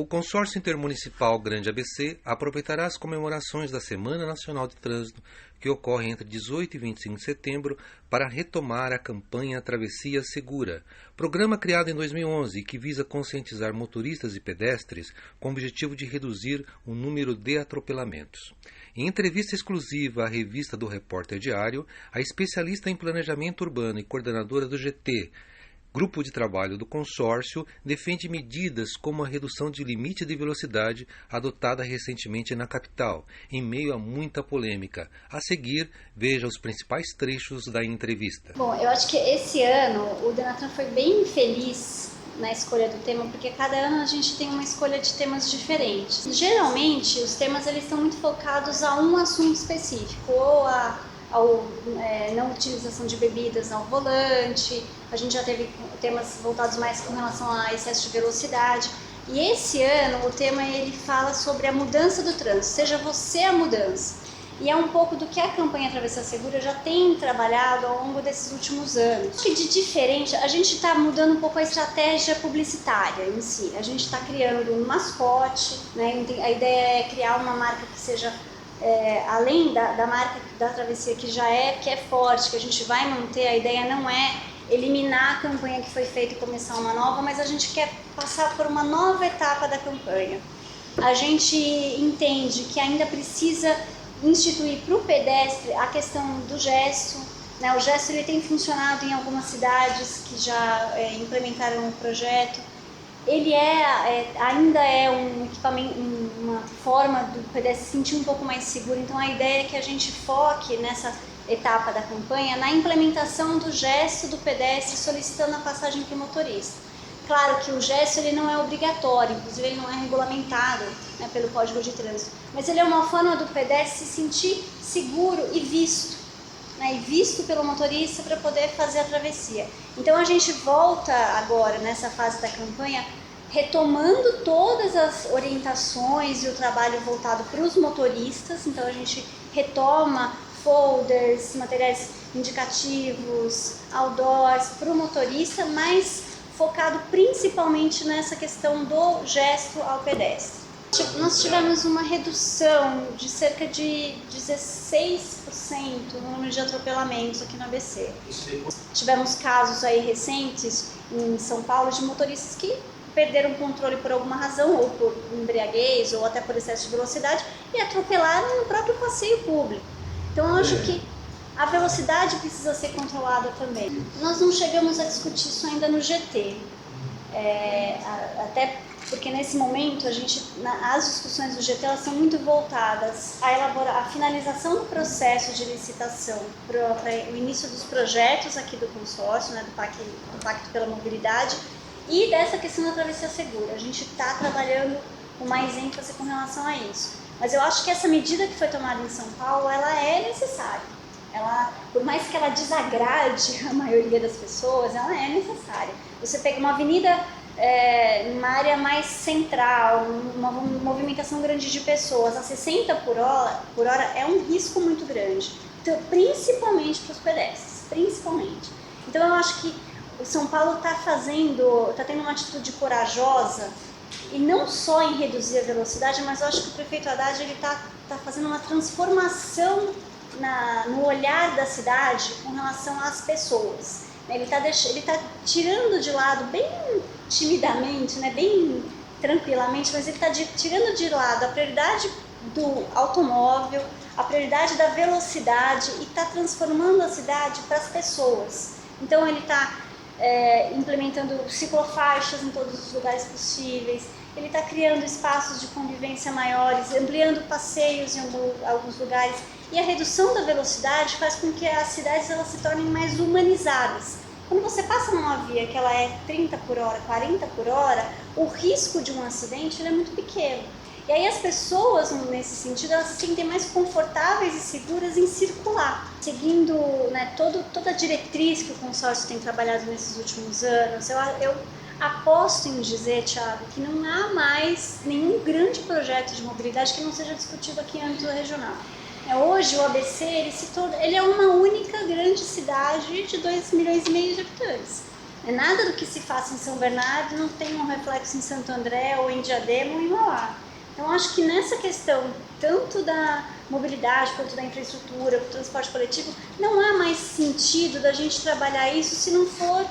O Consórcio Intermunicipal Grande ABC aproveitará as comemorações da Semana Nacional de Trânsito, que ocorre entre 18 e 25 de setembro, para retomar a campanha Travessia Segura, programa criado em 2011 e que visa conscientizar motoristas e pedestres com o objetivo de reduzir o número de atropelamentos. Em entrevista exclusiva à revista do Repórter Diário, a especialista em planejamento urbano e coordenadora do GT, Grupo de Trabalho do Consórcio, defende medidas como a redução de limite de velocidade adotada recentemente na capital, em meio a muita polêmica. A seguir, veja os principais trechos da entrevista. Bom, eu acho que esse ano o Denatran foi bem feliz na escolha do tema, porque cada ano a gente tem uma escolha de temas diferentes. Geralmente, os temas eles estão muito focados a um assunto específico, ou ao não utilização de bebidas ao volante. A gente já teve temas voltados mais com relação a excesso de velocidade. E esse ano o tema ele fala sobre a mudança do trânsito, seja você a mudança. E é um pouco do que a campanha Travessia Segura já tem trabalhado ao longo desses últimos anos. E de diferente, a gente está mudando um pouco a estratégia publicitária em si. A gente está criando um mascote, né? A ideia é criar uma marca que seja além da marca da travessia que é forte, que a gente vai manter. A ideia não é eliminar a campanha que foi feita e começar uma nova, mas a gente quer passar por uma nova etapa da campanha. A gente entende que ainda precisa instituir para o pedestre a questão do gesto, né? O gesto ele tem funcionado em algumas cidades que já implementaram o projeto. Ele ainda é um equipamento, uma forma do pedestre se sentir um pouco mais seguro. Então a ideia é que a gente foque nessa etapa da campanha na implementação do gesto do pedestre solicitando a passagem para o motorista. Claro que o gesto ele não é obrigatório, inclusive ele não é regulamentado, né, pelo Código de Trânsito, mas ele é uma forma do pedestre se sentir seguro e visto, né, e visto pelo motorista para poder fazer a travessia. Então a gente volta agora nessa fase da campanha retomando todas as orientações e o trabalho voltado para os motoristas. Então a gente retoma folders, materiais indicativos, outdoors para o motorista, mas focado principalmente nessa questão do gesto ao pedestre. Nós tivemos uma redução de cerca de 16% no número de atropelamentos aqui no ABC. Tivemos casos aí recentes em São Paulo de motoristas que perderam o controle por alguma razão, ou por embriaguez, ou até por excesso de velocidade, e atropelaram no próprio passeio público. Então eu acho que a velocidade precisa ser controlada também. Nós não chegamos a discutir isso ainda no GT, até porque nesse momento as discussões do GT elas são muito voltadas a elaborar a finalização do processo de licitação para o início dos projetos aqui do consórcio, né, do Pacto pela Mobilidade, e dessa questão da travessia segura. A gente está trabalhando com mais ênfase com relação a isso. Mas eu acho que essa medida que foi tomada em São Paulo, ela é necessária. Por mais que ela desagrade a maioria das pessoas, ela é necessária. Você pega uma avenida numa área mais central, uma movimentação grande de pessoas, a 60 por hora é um risco muito grande. Então, principalmente para os pedestres, principalmente. Então eu acho que o São Paulo está tendo uma atitude corajosa, e não só em reduzir a velocidade, mas eu acho que o prefeito Haddad está fazendo uma transformação no olhar da cidade com relação às pessoas. Ele está tirando de lado, bem timidamente, né, bem tranquilamente, mas ele está tirando de lado a prioridade do automóvel, a prioridade da velocidade, e está transformando a cidade para as pessoas. Então ele está implementando ciclofaixas em todos os lugares possíveis, ele está criando espaços de convivência maiores, ampliando passeios em alguns lugares, e a redução da velocidade faz com que as cidades elas se tornem mais humanizadas. Quando você passa numa via que ela é 30 por hora, 40 por hora, o risco de um acidente ele é muito pequeno. E aí as pessoas, nesse sentido, elas se sentem mais confortáveis e seguras em circular. Seguindo, né, toda a diretriz que o consórcio tem trabalhado nesses últimos anos, eu aposto em dizer, Thiago, que não há mais nenhum grande projeto de mobilidade que não seja discutido aqui em âmbito regional. Hoje o ABC ele é uma única grande cidade de 2,5 milhões de habitantes. Nada do que se faça em São Bernardo não tem um reflexo em Santo André ou em Diadema ou em Mauá. Então, acho que nessa questão, tanto da mobilidade, quanto da infraestrutura, do transporte coletivo, não há mais sentido da gente trabalhar isso se não for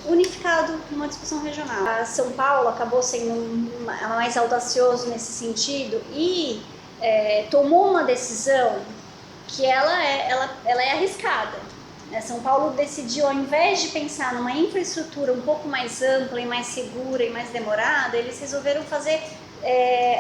unificado numa discussão regional. A São Paulo acabou sendo mais audacioso nesse sentido e tomou uma decisão que ela é arriscada. São Paulo decidiu, ao invés de pensar numa infraestrutura um pouco mais ampla e mais segura e mais demorada, eles resolveram fazer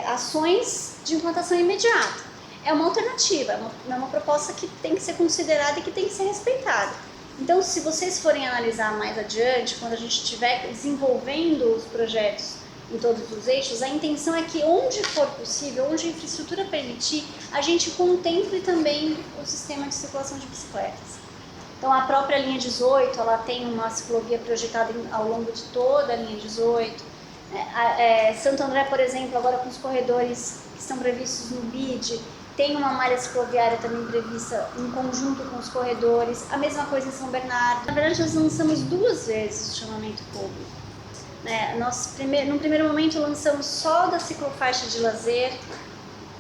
ações de implantação imediata. É uma alternativa, é uma proposta que tem que ser considerada e que tem que ser respeitada. Então, se vocês forem analisar mais adiante, quando a gente estiver desenvolvendo os projetos em todos os eixos, a intenção é que onde for possível, onde a infraestrutura permitir, a gente contemple também o sistema de circulação de bicicletas. Então, a própria linha 18, ela tem uma ciclovia projetada ao longo de toda a linha 18. Santo André, por exemplo, agora com os corredores que estão previstos no BID, tem uma malha cicloviária também prevista em conjunto com os corredores. A mesma coisa em São Bernardo. Na verdade, nós lançamos 2 vezes o chamamento público. No primeiro momento, lançamos só da ciclofaixa de lazer,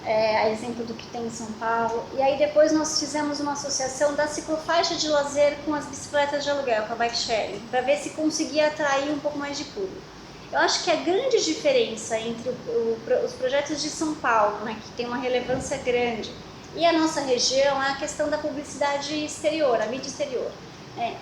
a exemplo do que tem em São Paulo. E aí depois nós fizemos uma associação da ciclofaixa de lazer com as bicicletas de aluguel, com a bike sharing, para ver se conseguia atrair um pouco mais de público. Eu acho que a grande diferença entre os projetos de São Paulo, né, que tem uma relevância grande, e a nossa região é a questão da publicidade exterior, a mídia exterior.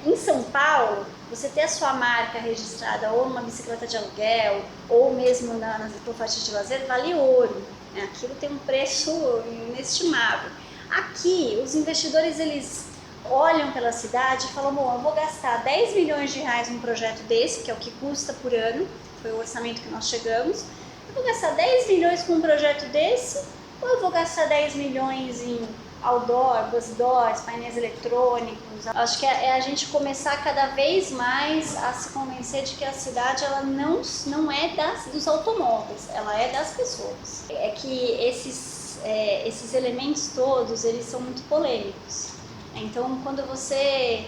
Em São Paulo, você ter a sua marca registrada ou numa bicicleta de aluguel, ou mesmo na ciclofaixa de lazer, vale ouro. Aquilo tem um preço inestimável. Aqui, os investidores, eles olham pela cidade e falam, bom, eu vou gastar 10 milhões de reais num projeto desse, que é o que custa por ano, foi o orçamento que nós chegamos. Eu vou gastar 10 milhões com um projeto desse, ou eu vou gastar 10 milhões em outdoor, bus doors, painéis eletrônicos. Acho que é a gente começar cada vez mais a se convencer de que a cidade ela não é dos automóveis, ela é das pessoas. É que esses elementos todos, eles são muito polêmicos. Então, quando você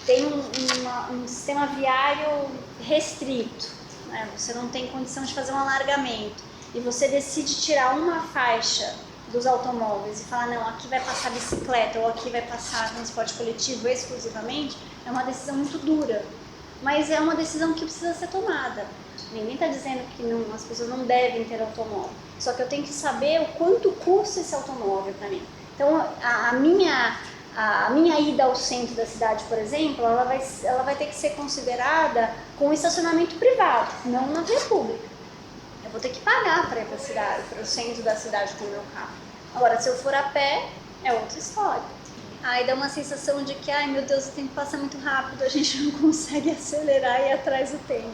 tem um sistema viário restrito, né, você não tem condição de fazer um alargamento, e você decide tirar uma faixa dos automóveis e falar, não, aqui vai passar bicicleta ou aqui vai passar transporte coletivo exclusivamente, é uma decisão muito dura, mas é uma decisão que precisa ser tomada. Ninguém está dizendo que as pessoas não devem ter automóvel, só que eu tenho que saber o quanto custa esse automóvel para mim. Então, a minha ida ao centro da cidade, por exemplo, ela vai ter que ser considerada com estacionamento privado, não na via pública. Eu vou ter que pagar para ir para a cidade, para o centro da cidade com o meu carro. Agora, se eu for a pé, é outra história. Aí dá uma sensação de que, ai meu Deus, o tempo passa muito rápido, a gente não consegue acelerar e ir atrás do tempo.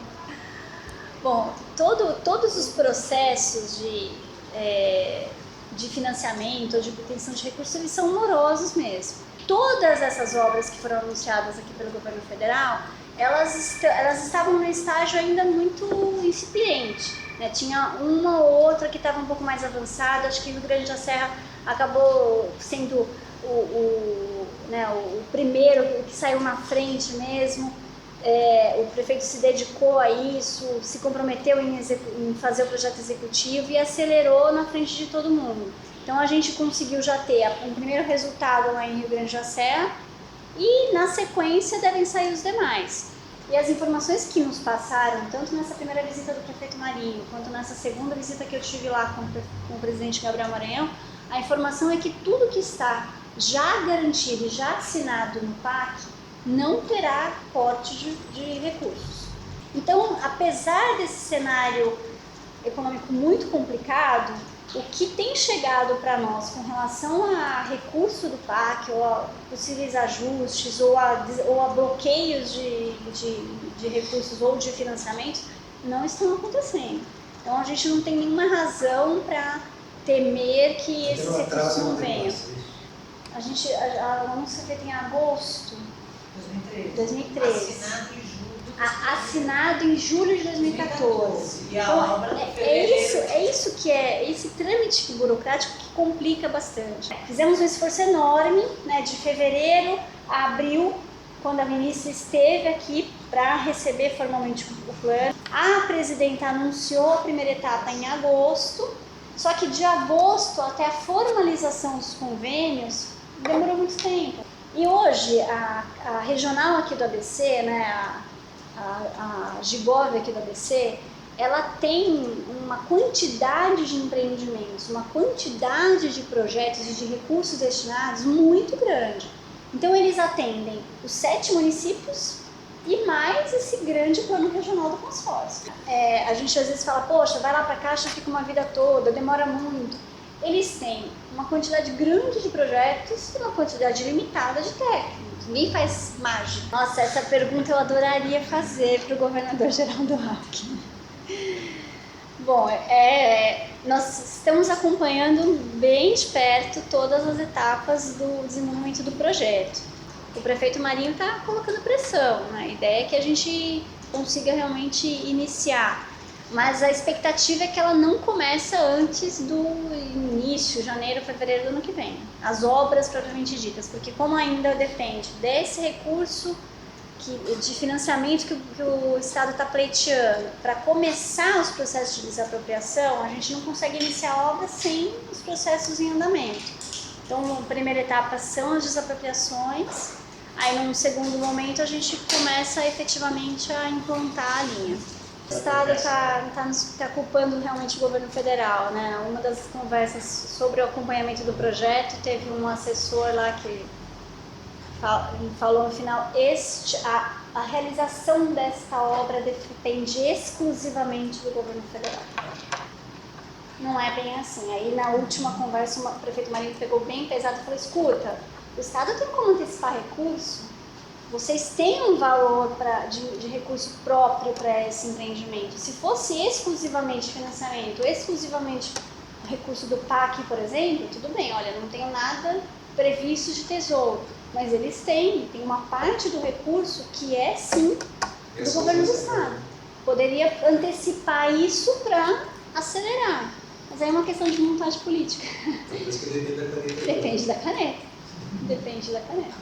Bom, todos os processos de financiamento ou de obtenção de recursos, eles são morosos mesmo. Todas essas obras que foram anunciadas aqui pelo governo federal, elas estavam num estágio ainda muito incipiente. Tinha uma ou outra que estava um pouco mais avançada. Acho que no Rio Grande da Serra acabou sendo o primeiro que saiu na frente mesmo. O prefeito se dedicou a isso, se comprometeu em fazer o projeto executivo e acelerou na frente de todo mundo. Então a gente conseguiu já ter um primeiro resultado lá em Rio Grande da Serra e na sequência devem sair os demais. E as informações que nos passaram, tanto nessa primeira visita do prefeito Marinho, quanto nessa segunda visita que eu tive lá com o presidente Gabriel Maranhão, a informação é que tudo que está já garantido e já assinado no PAC não terá corte de recursos. Então, apesar desse cenário econômico muito complicado, o que tem chegado para nós com relação a recurso do PAC, ou a possíveis ajustes, ou a bloqueios de recursos ou de financiamentos, não estão acontecendo. Então a gente não tem nenhuma razão para temer que esses recursos não venham. A anúncio foi feita em agosto 2013. Assinado em julho de 2014. E a obra é isso que é esse trâmite burocrático que complica bastante. Fizemos um esforço enorme, né, de fevereiro a abril, quando a ministra esteve aqui para receber formalmente o plano. A presidenta anunciou a primeira etapa em agosto, só que de agosto até a formalização dos convênios demorou muito tempo. E hoje a regional aqui do ABC, né, a Gigov aqui do ABC, ela tem uma quantidade de empreendimentos, uma quantidade de projetos e de recursos destinados muito grande. Então eles atendem os 7 municípios e mais esse grande plano regional do consórcio. A gente às vezes fala, poxa, vai lá para a Caixa, fica uma vida toda, demora muito. Eles têm uma quantidade grande de projetos e uma quantidade limitada de técnicos. Ninguém faz mágica. Nossa, essa pergunta eu adoraria fazer para o governador Geraldo Alckmin. Bom, nós estamos acompanhando bem de perto todas as etapas do desenvolvimento do projeto. O prefeito Marinho está colocando pressão, né? A ideia é que a gente consiga realmente iniciar, mas a expectativa é que ela não comece antes do início, janeiro, fevereiro do ano que vem. As obras propriamente ditas, porque como ainda depende desse recurso de financiamento que o Estado está pleiteando para começar os processos de desapropriação, a gente não consegue iniciar a obra sem os processos em andamento. Então, a primeira etapa são as desapropriações, aí num segundo momento a gente começa efetivamente a implantar a linha. O Estado está culpando realmente o governo federal, né? Uma das conversas sobre o acompanhamento do projeto, teve um assessor lá que falou no final, a realização desta obra depende exclusivamente do governo federal. Não é bem assim. Aí na última conversa o prefeito Marinho pegou bem pesado e falou, escuta, o Estado tem como antecipar recurso? Vocês têm um valor de recurso próprio para esse empreendimento. Se fosse exclusivamente financiamento, exclusivamente recurso do PAC, por exemplo, tudo bem, olha, não tenho nada previsto de tesouro. Mas eles têm uma parte do recurso que é sim do governo do Estado. Poderia antecipar isso para acelerar. Mas aí é uma questão de vontade política. Depende da caneta. Depende da caneta. Depende da caneta.